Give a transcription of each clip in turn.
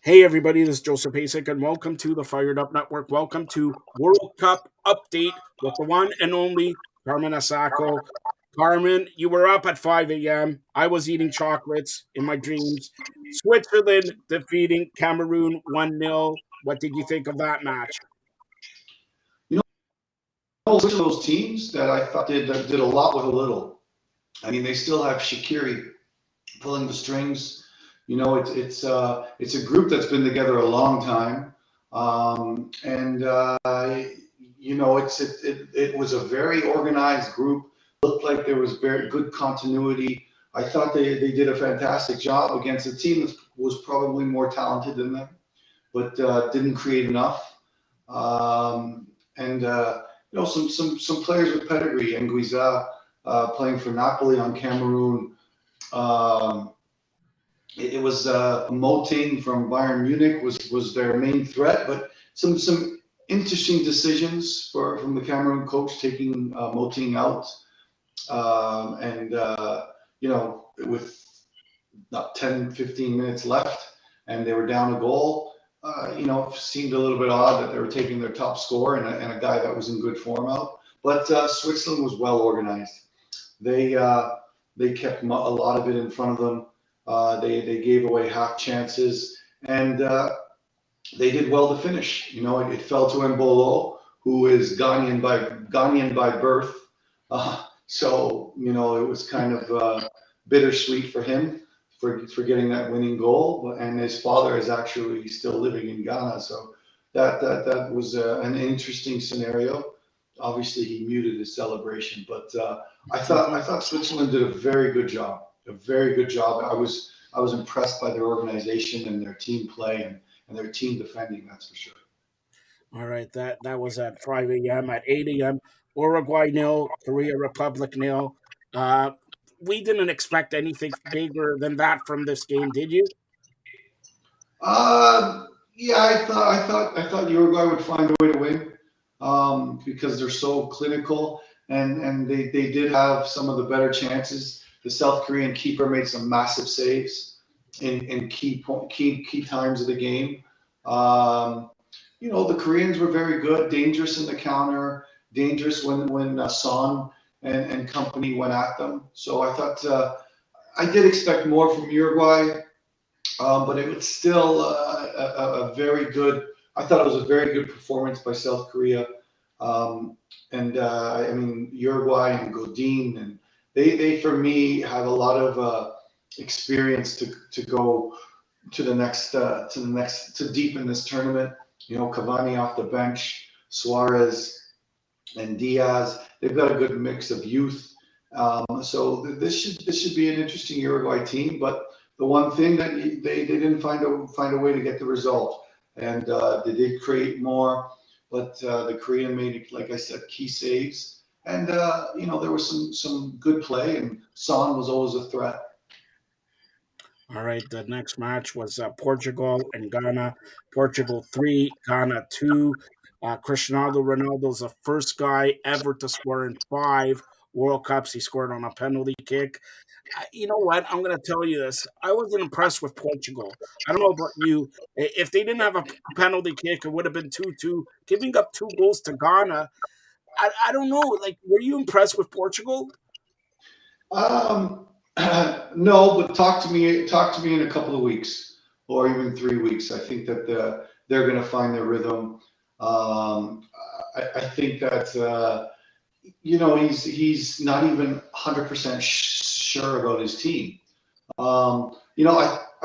Hey everybody, this is Joseph Peisich, and welcome to the Fired Up Network. Welcome to World Cup Update with the one and only Carmine Isacco. Carmen, you were up at 5 a.m. I was eating chocolates in my dreams. Switzerland defeating Cameroon 1-0. What did you think of that match? You know, which of those teams that I thought did a lot with a little. I mean, they still have Shaqiri pulling the strings. It's a group that's been together a long time, and it was a very organized group. Looked like there was very good continuity. I thought they did a fantastic job against a team that was probably more talented than them, but didn't create enough. And some players with pedigree. Nguiza playing for Napoli on Cameroon. Um, it was Moting from Bayern Munich was their main threat, but some interesting decisions from the Cameroon coach taking Moting out, and with not 10, 15 minutes left, and they were down a goal. Seemed a little bit odd that they were taking their top scorer and a guy that was in good form out. But Switzerland was well organized. They uh, they kept a lot of it in front of them. They gave away half chances, and they did well to finish. It fell to Mbolo, who is Ghanaian by birth. It was kind of bittersweet for him for getting that winning goal. And his father is actually still living in Ghana, so that was an interesting scenario. Obviously, he muted his celebration, but I thought Switzerland did a very good job. A very good job. I was impressed by their organization and their team play and their team defending. That's for sure. All right, that was at 5 a.m. At 8 a.m., Uruguay nil, Korea Republic nil. Uh, we didn't expect anything bigger than that from this game, did you? Yeah, I thought Uruguay would find a way to win, because they're so clinical, and they did have some of the better chances. The South Korean keeper made some massive saves in key times of the game. Um, the Koreans were very good, dangerous in the counter, dangerous when Son and company went at them. So I thought I did expect more from Uruguay. But it was still a very good. I thought it was a very good performance by South Korea, and I mean Uruguay and Godin, and they for me have a lot of experience to go to deep in this tournament. Cavani off the bench, Suarez and Diaz. They've got a good mix of youth. So this should be an interesting Uruguay team. But the one thing that they didn't find a way to get the result, and they did create more, but the Korean made, like I said, key saves, and there was some good play, and Son was always a threat. All right, the next match was Portugal and Ghana. Portugal 3, Ghana 2. Cristiano Ronaldo's the first guy ever to score in five World Cups. He scored on a penalty kick. You know what? I'm going to tell you this. I wasn't impressed with Portugal. I don't know about you. If they didn't have a penalty kick, it would have been 2-2. Giving up two goals to Ghana, I don't know. Like, were you impressed with Portugal? Um, no, but talk to me in a couple of weeks or even 3 weeks. I think that they're going to find their rhythm. I think that he's not even 100% sure about his team. I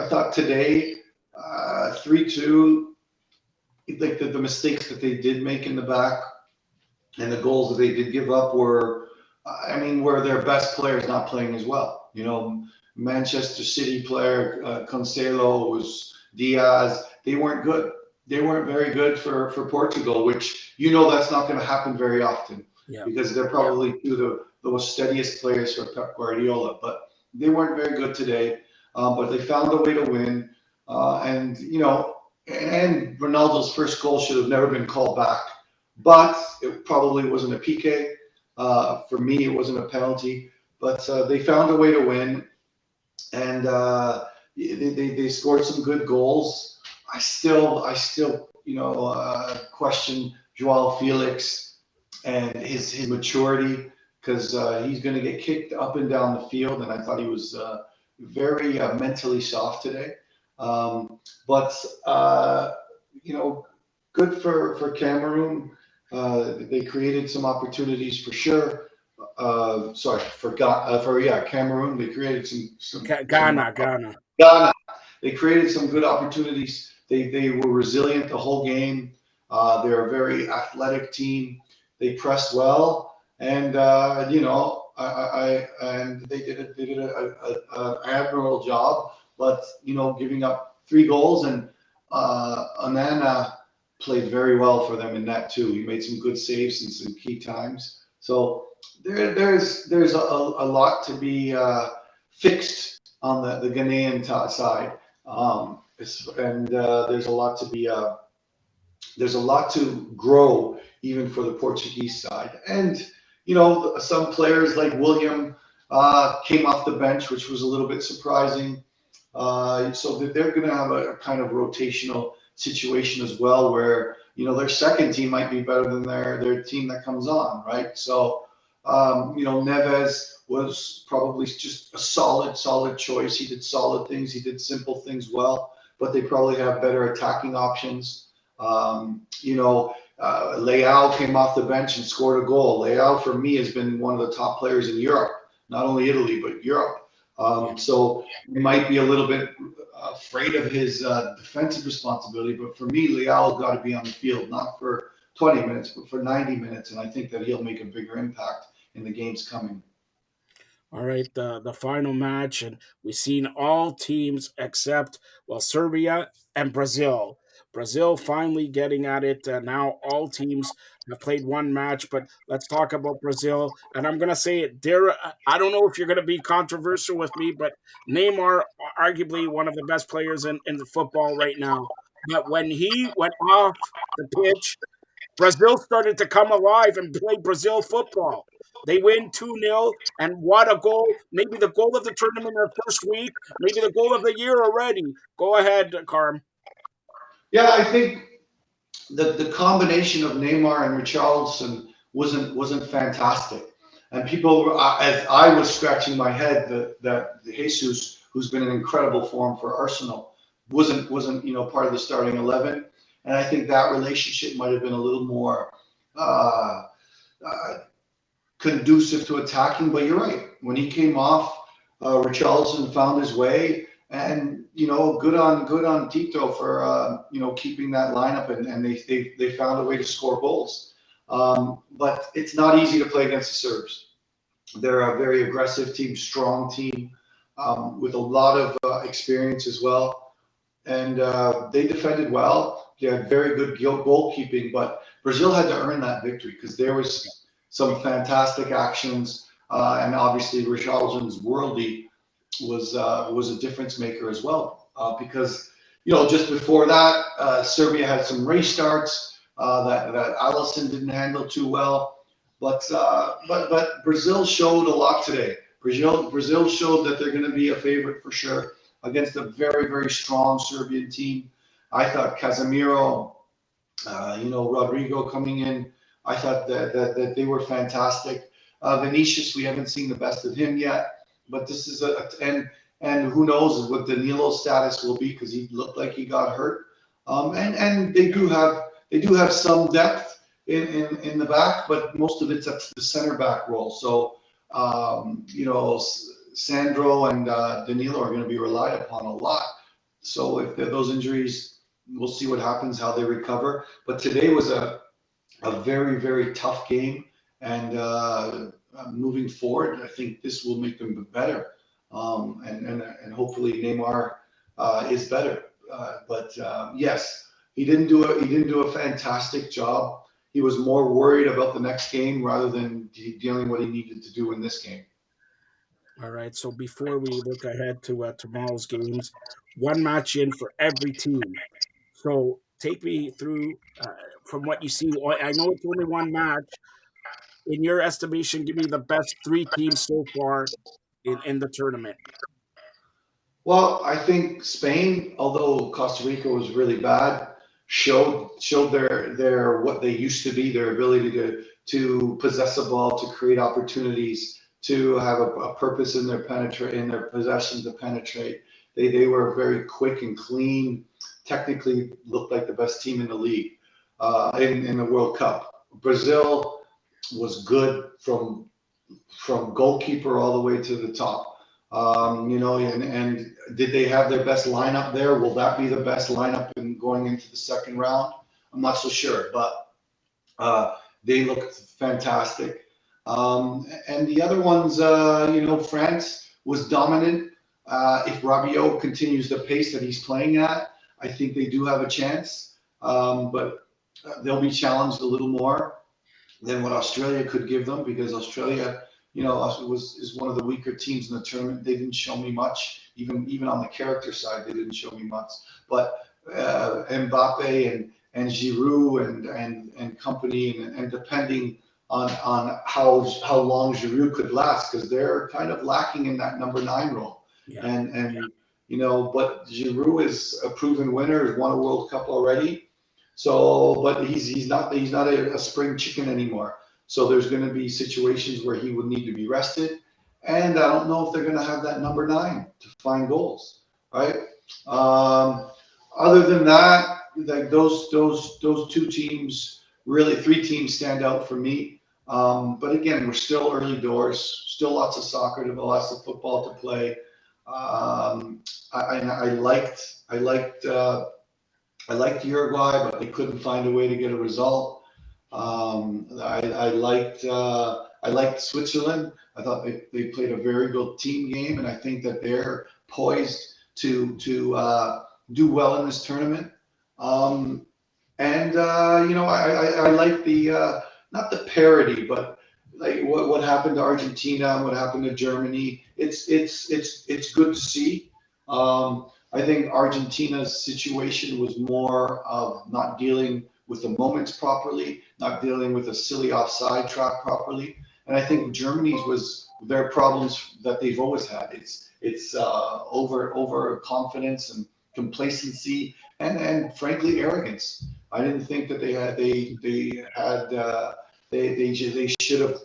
thought today 3-2, like the mistakes that they did make in the back and the goals that they did give up were, I mean, were their best players not playing as well. Manchester City player Cancelo was Diaz. They weren't good. They weren't very good for Portugal, which that's not going to happen very often Yeah. because they're Yeah. probably two of the most steadiest players for Pep Guardiola. But they weren't very good today. But they found a way to win, and Ronaldo's first goal should have never been called back, but it probably wasn't a PK. For me, it wasn't a penalty, but they found a way to win, and they scored some good goals. I still, question Joao Felix and his maturity because he's going to get kicked up and down the field, and I thought he was very mentally soft today. But you know, good for Cameroon. They created some opportunities for sure. Sorry for Cameroon. They created some Ghana. Ghana. They created some good opportunities. They were resilient the whole game. They're a very athletic team. They pressed well, and and they did an admirable job. But giving up 3 goals, and Anana played very well for them in that too. He made some good saves and some key times. So there's a lot to be fixed on the Ghanaian side, and there's a lot to grow even for the Portuguese side. And some players like William came off the bench, which was a little bit surprising. So that they're going to have a kind of rotational situation as well, where their second team might be better than their team that comes on, right? So Neves was probably just a solid choice. He did solid things. He did simple things well, but they probably have better attacking options. Leao came off the bench and scored a goal. Leao, for me, has been one of the top players in Europe, not only Italy, but Europe. Yeah. So we might be a little bit afraid of his defensive responsibility, but for me, Leao's got to be on the field, not for 20 minutes, but for 90 minutes, and I think that he'll make a bigger impact in the games coming. All right, the final match, and we've seen all teams except, well, Serbia and Brazil. Brazil finally getting at it. Now all teams have played one match, but let's talk about Brazil. And I'm gonna say it, there. I don't know if you're gonna be controversial with me, but Neymar, arguably one of the best players in the football right now. But when he went off the pitch, Brazil started to come alive and play Brazil football. They win 2-0, and what a goal. Maybe the goal of the tournament in the first week, maybe the goal of the year already. Go ahead, Carm. Yeah, I think the combination of Neymar and Richarlison wasn't fantastic, and people, as I was scratching my head, that Jesus, who's been in incredible form for Arsenal, wasn't part of the starting 11, and I think that relationship might have been a little more uh, uh, conducive to attacking. But you're right, when he came off, Richarlison found his way, and good on Tito for keeping that lineup, and they found a way to score goals. But it's not easy to play against the Serbs. They're a very aggressive team, strong team, with a lot of experience as well, and they defended well. They had very good goalkeeping, but Brazil had to earn that victory because there was some fantastic actions, and obviously Richarlison's worldie was a difference maker as well. Because just before that, Serbia had some race starts that Allison didn't handle too well, but Brazil showed a lot today. Brazil showed that they're going to be a favorite for sure against a very strong Serbian team. I thought Casemiro, Rodrigo coming in, I thought that they were fantastic. Vinicius, we haven't seen the best of him yet, but this is and who knows what Danilo's status will be because he looked like he got hurt. And they do have some depth in the back, but most of it's at the center back role. So Sandro and Danilo are going to be relied upon a lot. So if those injuries, we'll see what happens, how they recover. But today was a very tough game, and moving forward, I think this will make them better, and hopefully Neymar is better. But yes, he didn't do a fantastic job. He was more worried about the next game rather than dealing what he needed to do in this game. All right. So before we look ahead to tomorrow's games, one match in for every team. So take me through from what you see. I know it's only one match. In your estimation, give me the best three teams so far in the tournament. Well, I think Spain, although Costa Rica was really bad, showed their what they used to be, their ability to possess a ball, to create opportunities, to have a purpose in their penetrate in their possession to penetrate. They were very quick and clean. Technically, looked like the best team in the league in the World Cup. Brazil was good from goalkeeper all the way to the top. And did they have their best lineup there? Will that be the best lineup in going into the second round? I'm not so sure, but they looked fantastic. And the other ones, France was dominant. If Rabiot continues the pace that he's playing at, I think they do have a chance. But they'll be challenged a little more than what Australia could give them because Australia, is one of the weaker teams in the tournament. They didn't show me much, even on the character side, they didn't show me much. But Mbappe and Giroud and company, and depending on how long Giroud could last, because they're kind of lacking in that number 9 role. Yeah. But Giroud is a proven winner. Has won a World Cup already. So, but he's not a spring chicken anymore. So there's going to be situations where he would need to be rested, and I don't know if they're going to have that number 9 to find goals, right? Um, Other than that, like those two teams, really 3 teams stand out for me. But again, we're still early doors, still lots of soccer to lots of football to play. I liked Uruguay, but they couldn't find a way to get a result. I liked Switzerland. I thought they played a very good team game, and I think that they're poised to do well in this tournament. Um, I like the not the parity, but like what happened to Argentina and what happened to Germany. It's good to see. I think Argentina's situation was more of not dealing with the moments properly, not dealing with a silly offside trap properly. And I think Germany's was their problems that they've always had. It's over confidence and complacency and frankly arrogance. I didn't think that they should have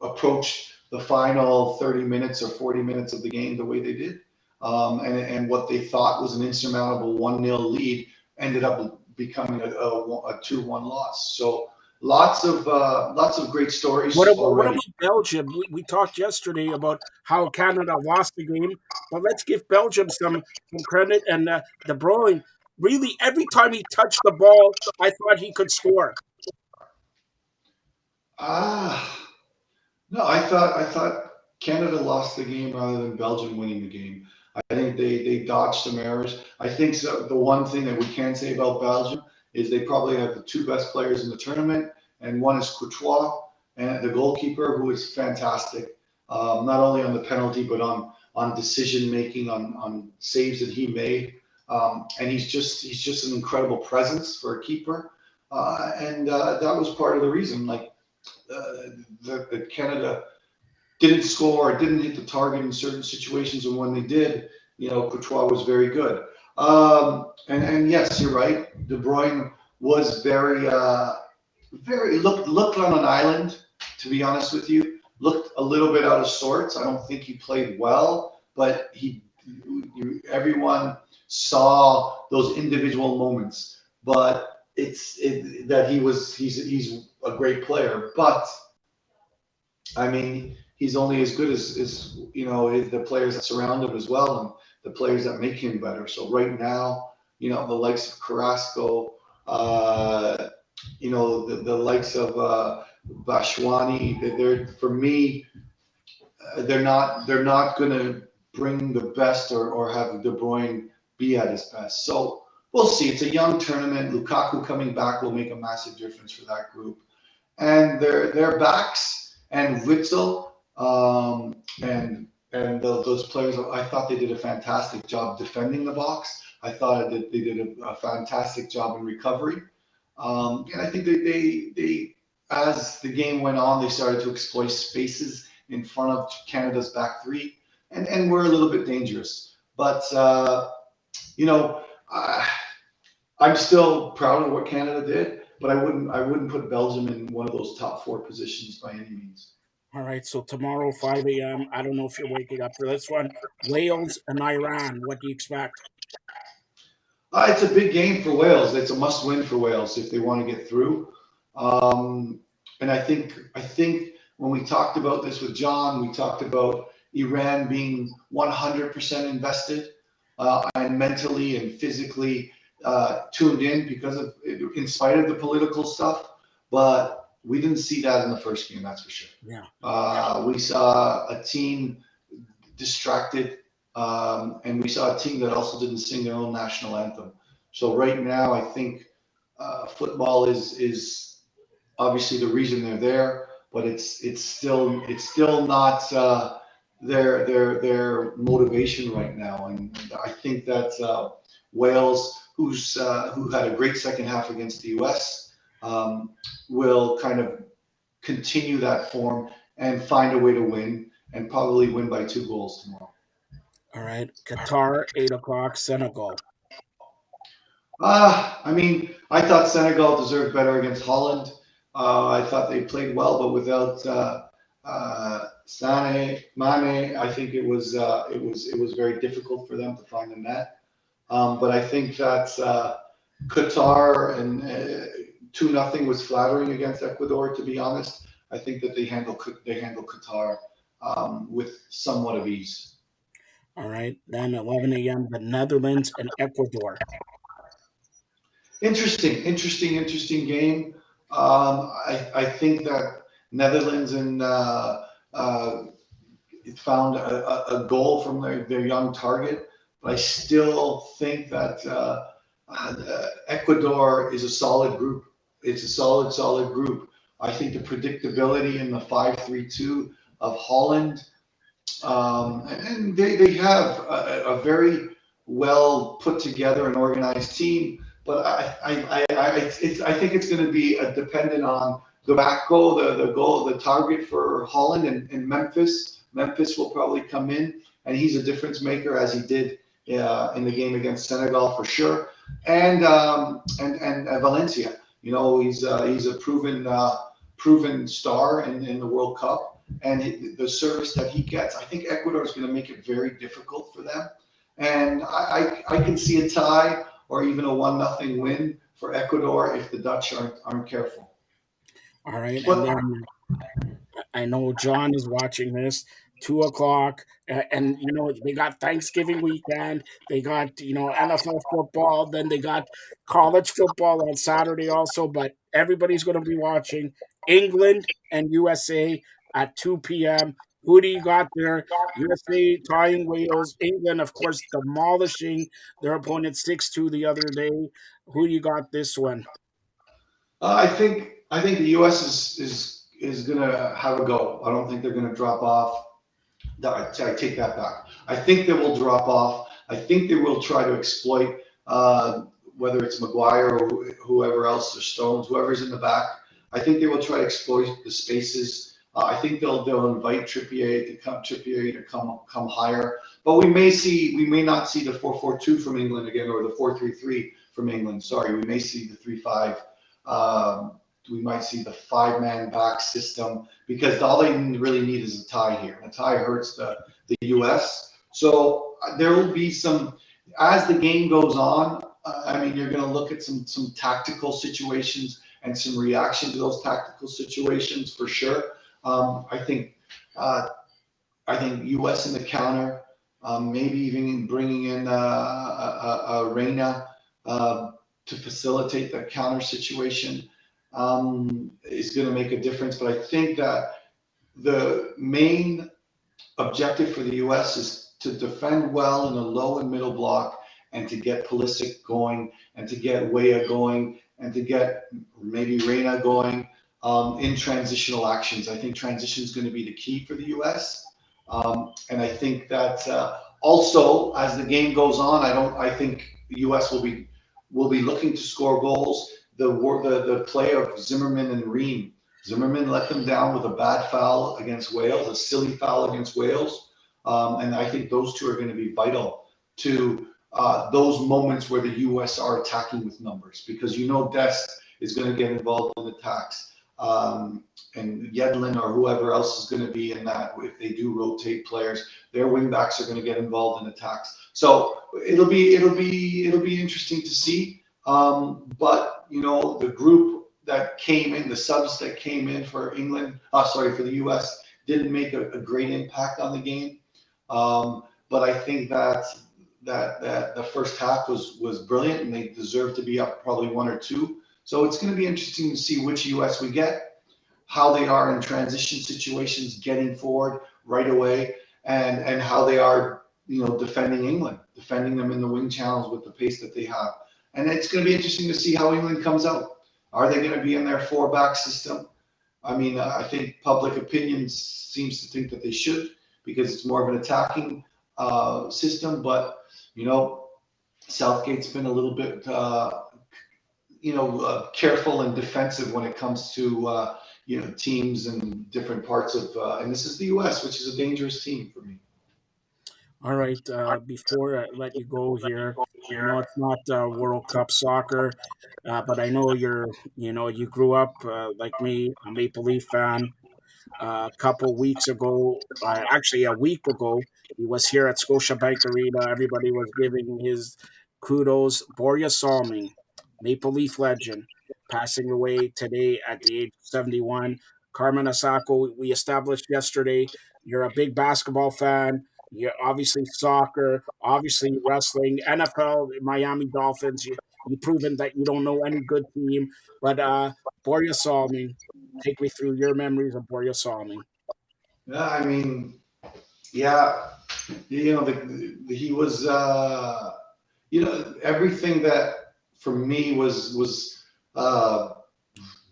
approached the final 30 minutes or 40 minutes of the game the way they did. And what they thought was an insurmountable 1-0 lead ended up becoming a 2-1 loss. So lots of great What stories about already. Belgium? We talked yesterday about how Canada lost the game, but let's give Belgium some credit. And De Bruyne, really, every time he touched the ball, I thought he could score. Ah, no, I thought Canada lost the game rather than Belgium winning the game. I think they dodged some errors. I think so, the one thing that we can say about Belgium is they probably have the 2 best players in the tournament, and one is Courtois, and the goalkeeper, who is fantastic, not only on the penalty but on decision making, on saves that he made, and he's just an incredible presence for a keeper, and that was part of the reason, like that Canada didn't score, didn't hit the target in certain situations, and when they did, Courtois was very good. And yes, you're right. De Bruyne was very looked on an island. To be honest with you, looked a little bit out of sorts. I don't think he played well, but everyone saw those individual moments. But that he's a great player, but I mean, he's only as good as the players that surround him as well, and the players that make him better. So right now, the likes of Carrasco, the likes of Bashwani, they're for me, they're not going to bring the best or have De Bruyne be at his best. So we'll see. It's a young tournament. Lukaku coming back will make a massive difference for that group, and their backs and Witzel, those players. I thought they did a fantastic job defending the box. I thought that they did a fantastic job in recovery, and I think they as the game went on, they started to exploit spaces in front of Canada's back 3, and we're a little bit dangerous. But you know, I, I'm still proud of what Canada did, but I wouldn't put Belgium in one of those top four positions by any means. All right, so tomorrow, 5 a.m. I don't know if you're waking up for this one. Wales and Iran. What do you expect? It's a big game for Wales. It's a must-win for Wales if they want to get through. Um, and I think when we talked about this with John, we talked about Iran being 100% invested and mentally and physically tuned in because of, in spite of the political stuff. But we didn't see that in the first game, that's for sure. Yeah. We saw a team distracted, and we saw a team that also didn't sing their own national anthem. So right now, I think football is obviously the reason they're there, but it's still not their motivation right now. And I think that Wales, who had a great second half against the U.S., will kind of continue that form and find a way to win and probably win by 2 goals tomorrow. All right, Qatar, 8 o'clock, Senegal. I mean, I thought Senegal deserved better against Holland. I thought they played well, but without Mane, I think it was very difficult for them to find the net. But I think that Qatar and 2-0 was flattering against Ecuador. To be honest, I think that they handle Qatar with somewhat of ease. All right, then 11 a.m., the Netherlands and Ecuador. Interesting game. I think that Netherlands and found a goal from their young target, but I still think that Ecuador is a solid group. It's a solid group. I think the predictability in the 5-3-2 of Holland, and they have a very well put together and organized team. But I think it's going to be dependent on the back goal, the target for Holland and Memphis. Memphis will probably come in, and he's a difference maker as he did in the game against Senegal for sure. And Valencia, he's a proven star in the World Cup, and the service that he gets, I think Ecuador is going to make it very difficult for them. And I can see a tie or even a 1-0 win for Ecuador if the Dutch aren't careful. All right, and But then I know John is watching this. 2 o'clock, and they got Thanksgiving weekend. They got NFL football. Then they got college football on Saturday also. But everybody's going to be watching England and USA at 2 p.m. Who do you got there? USA tying Wales. England, of course, demolishing their opponent 6-2 the other day. Who do you got this one? I think the U.S. is going to have a go. I don't think they're going to drop off. I take that back. I think they will drop off. I think they will try to exploit whether it's Maguire or whoever else or Stones, whoever's in the back. I think they will try to exploit the spaces. I think they'll invite Trippier to come higher. But we may not see the 4-4-2 from England again, or the 4-3-3 from England. Sorry, we may see the 3-5. Um, we might see the five-man back system because all they really need is a tie here. A tie hurts the U.S. So there will be some as the game goes on. I mean, you're going to look at some tactical situations and some reaction to those tactical situations for sure. I think uh, U.S. in the counter, maybe even bringing in Reina to facilitate that counter situation is going to make a difference. But I think that the main objective for the U.S. is to defend well in the low and middle block and to get Pulisic going and to get Weah going and to get maybe Reina going in transitional actions. I think transition is going to be the key for the U.S. And I think that also as the game goes on, I think the U.S. will be looking to score goals. The play of Zimmerman and Ream. Zimmerman let them down with a bad foul against Wales, a silly foul against Wales, and I think those two are going to be vital to those moments where the U.S. are attacking with numbers, because Dest is going to get involved in attacks, and Yedlin or whoever else is going to be in that. If they do rotate players, their wingbacks are going to get involved in attacks. So it'll be interesting to see. But the group that came in, the subs that came in for England, sorry, for the U.S. didn't make a great impact on the game. But I think that the first half was brilliant, and they deserve to be up probably one or two. So it's going to be interesting to see which US we get, how they are in transition situations, getting forward right away, and how they are, defending England, defending them in the wing channels with the pace that they have. And it's going to be interesting to see how England comes out. Are they going to be in their four-back system? I mean, I think public opinion seems to think that they should, because it's more of an attacking system. But you know, Southgate's been a little bit careful and defensive when it comes to teams and different parts of. And this is the U.S., which is a dangerous team for me. All right. Before I let you go here, I know it's not World Cup soccer, but I know you grew up like me, a Maple Leaf fan. A couple weeks ago, actually a week ago, he was here at Scotiabank Arena. Everybody was giving his kudos. Borja Salming, Maple Leaf legend, passing away today at the age of 71. Carmine Isacco, we established yesterday, you're a big basketball fan. You're obviously soccer, obviously wrestling, NFL, Miami Dolphins. You've proven that you don't know any good team, but Borja Salming, take me through your memories of Borja Salming. Yeah, I mean, yeah, he was, everything that for me was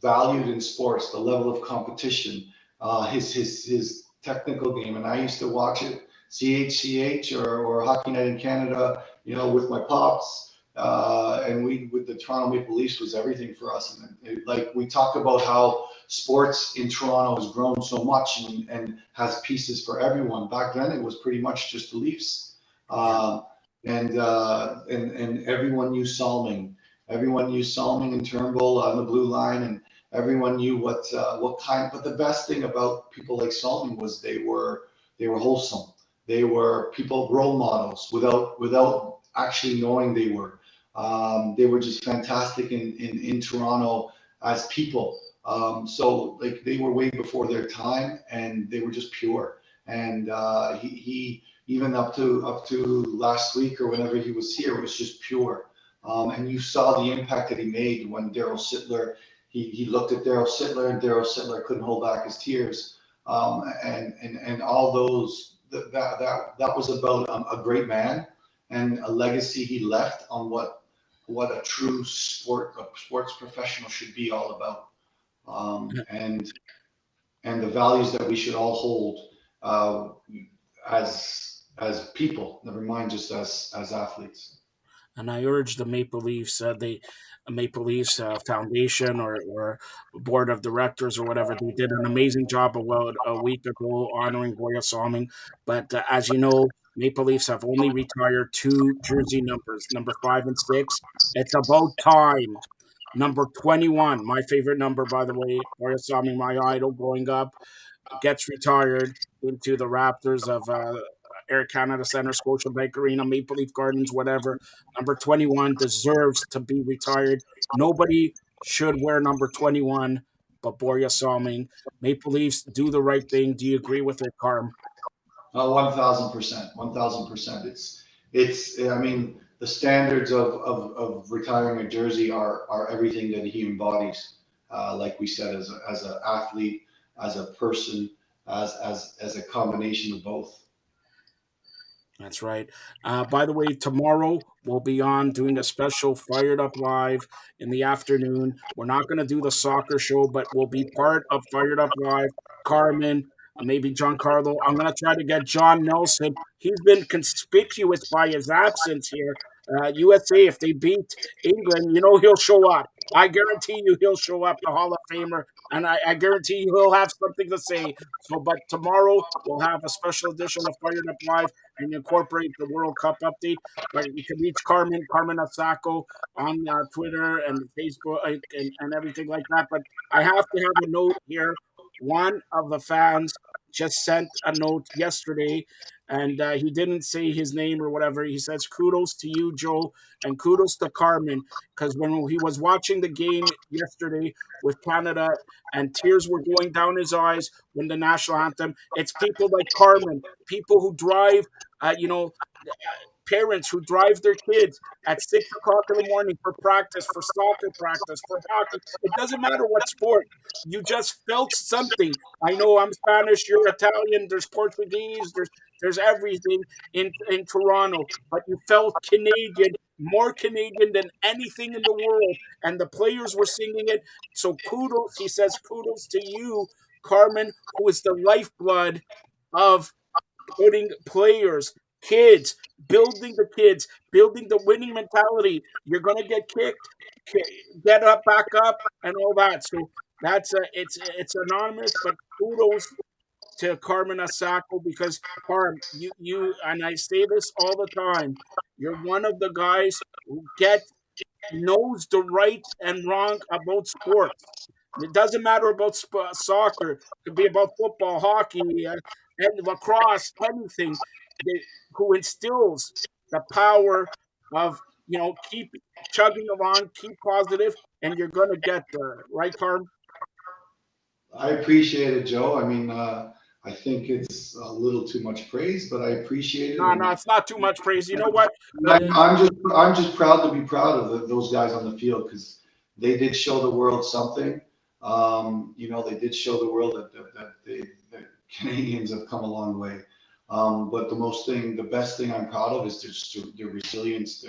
valued in sports, the level of competition, his technical game, and I used to watch it CHCH or Hockey Night in Canada, with my pops, and we with the Toronto Maple Leafs was everything for us. And like we talk about how sports in Toronto has grown so much and has pieces for everyone. Back then, it was pretty much just the Leafs, Yeah. and everyone knew Salming. Everyone knew Salming and Turnbull on the blue line, and everyone knew what kind. But the best thing about people like Salming was they were wholesome. They were people role models without actually knowing they were. They were just fantastic in Toronto as people. So like they were way before their time, and they were just pure. And he even up to last week or whenever he was here was just pure. And you saw the impact that he made when Daryl Sittler. He looked at Daryl Sittler, and Daryl Sittler couldn't hold back his tears. And all those that was about a great man and a legacy he left on what a true sports professional should be all about, and the values that we should all hold, as people, never mind just as athletes. And I urge the Maple Leafs, the Maple Leafs Foundation or board of directors or whatever, they did an amazing job about a week ago honoring Boya Salming. But as you know, Maple Leafs have only retired two jersey numbers, number 5 and 6. It's about time. Number 21, my favorite number, by the way, Boya Salming, my idol growing up, gets retired into the Raptors of Air Canada Center, Scotiabank Arena, Maple Leaf Gardens, whatever. Number 21 deserves to be retired. Nobody should wear number 21 but Borja Salming. Maple Leafs do the right thing. Do you agree with it, Carm? 1,000%, 1,000%. It's. I mean, the standards of retiring a jersey are everything that he embodies. Like we said, as an athlete, as a person, as a combination of both. That's right. By the way, tomorrow we'll be on doing a special Fired Up Live in the afternoon. We're not going to do the soccer show, but we'll be part of Fired Up Live. Carmen, maybe Giancarlo. I'm going to try to get John Nelson. He's been conspicuous by his absence here. USA, if they beat England, he'll show up. I guarantee you he'll show up, the Hall of Famer, and I guarantee you he'll have something to say. So, but tomorrow we'll have a special edition of Fired Up Live and incorporate the World Cup update. But you can reach Carmine Isacco on Twitter and Facebook and everything like that. But I have to have a note here. One of the fans just sent a note yesterday, and he didn't say his name or whatever. He says, "Kudos to you, Joe, and kudos to Carmen, because when he was watching the game yesterday with Canada, and tears were going down his eyes when the national anthem. It's people like Carmen, people who drive, parents who drive their kids at 6 o'clock in the morning for practice, for soccer practice, for hockey. It doesn't matter what sport. You just felt something. I know I'm Spanish, you're Italian, there's Portuguese, there's everything in Toronto, but you felt Canadian, more Canadian than anything in the world. And the players were singing it. So kudos, he says, kudos to you, Carmen, who is the lifeblood of putting players, kids, building the kids, building the winning mentality. You're gonna get kicked, get up, back up, and all that. So it's anonymous, but kudos to Carmen Asako because Carm, you and I say this all the time. You're one of the guys who knows the right and wrong about sports. It doesn't matter about soccer. It could be about football, hockey, and lacrosse, anything. Who instills the power of keep chugging along, keep positive, and you're gonna get there, right, Carm? I appreciate it, Joe. I mean, I think it's a little too much praise, but I appreciate it, No, no, it's not too much praise. You know what? and I'm just proud to be proud of those guys on the field because they did show the world something. They did show the world that Canadians have come a long way. But the best thing I'm proud of is just their resilience.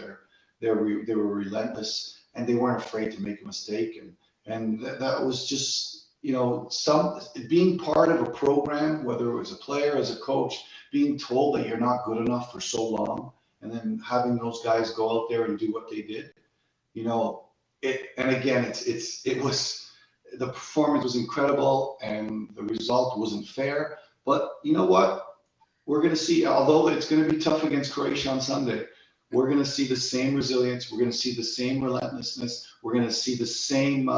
They were relentless and they weren't afraid to make a mistake. And that was just, some being part of a program, whether it was a player, as a coach, being told that you're not good enough for so long, and then having those guys go out there and do what they did, you know, and again, it was, the performance was incredible and the result wasn't fair. But you know what? We're going to see, although it's going to be tough against Croatia on Sunday, we're going to see the same resilience. We're going to see the same relentlessness. We're going to see the same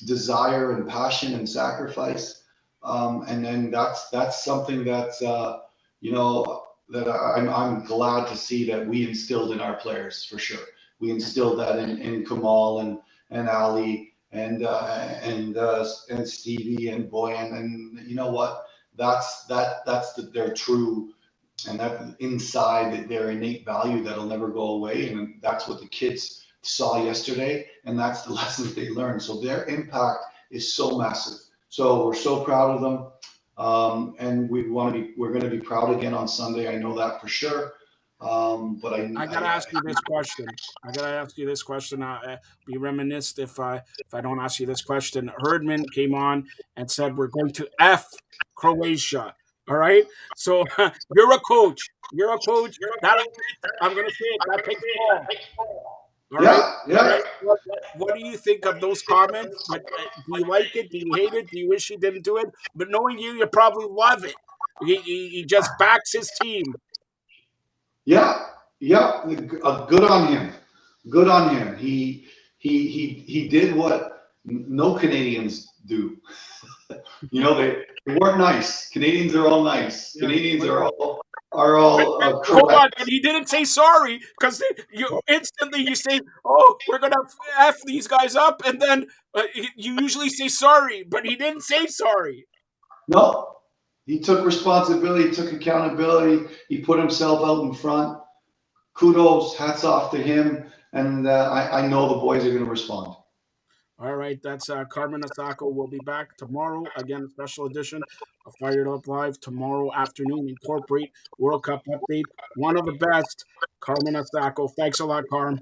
desire and passion and sacrifice. And then that's something you know, that I'm glad to see that we instilled in our players for sure. We instilled that in Kamal and Ali and Stevie and Boyan. And you know what? Their true, and that inside their innate value that'll never go away. And that's what the kids saw yesterday, and that's the lessons they learned. So their impact is so massive. So we're so proud of them. And we're going to be proud again on Sunday. I know that for sure. But I gotta ask you this question. I gotta ask you this question. Be reminisced if I don't ask you this question. Herdman came on and said we're going to F Croatia. All right. So you're a coach. You're a coach. I'm gonna say it. That takes balls. All right. yeah, yeah. What do you think of those comments? But do you like it? Do you hate it? Do you wish he didn't do it? But knowing you probably love it. He just backs his team. Yeah, yeah. Good on him. Good on him. He did what no Canadians do. They weren't nice. Canadians are all nice. Yeah. Canadians are all Hold on, correct. and he didn't say sorry because you say, "Oh, we're gonna f these guys up," and then you usually say sorry, but he didn't say sorry. No, he took responsibility, took accountability. He put himself out in front. Kudos, hats off to him. And I know the boys are going to respond. All right, that's Carmen Asako. We'll be back tomorrow again, a special edition of Fired Up Live tomorrow afternoon. Incorporate World Cup update. One of the best, Carmen Asako. Thanks a lot, Carm.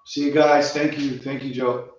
See you guys. Thank you. Thank you, Joe.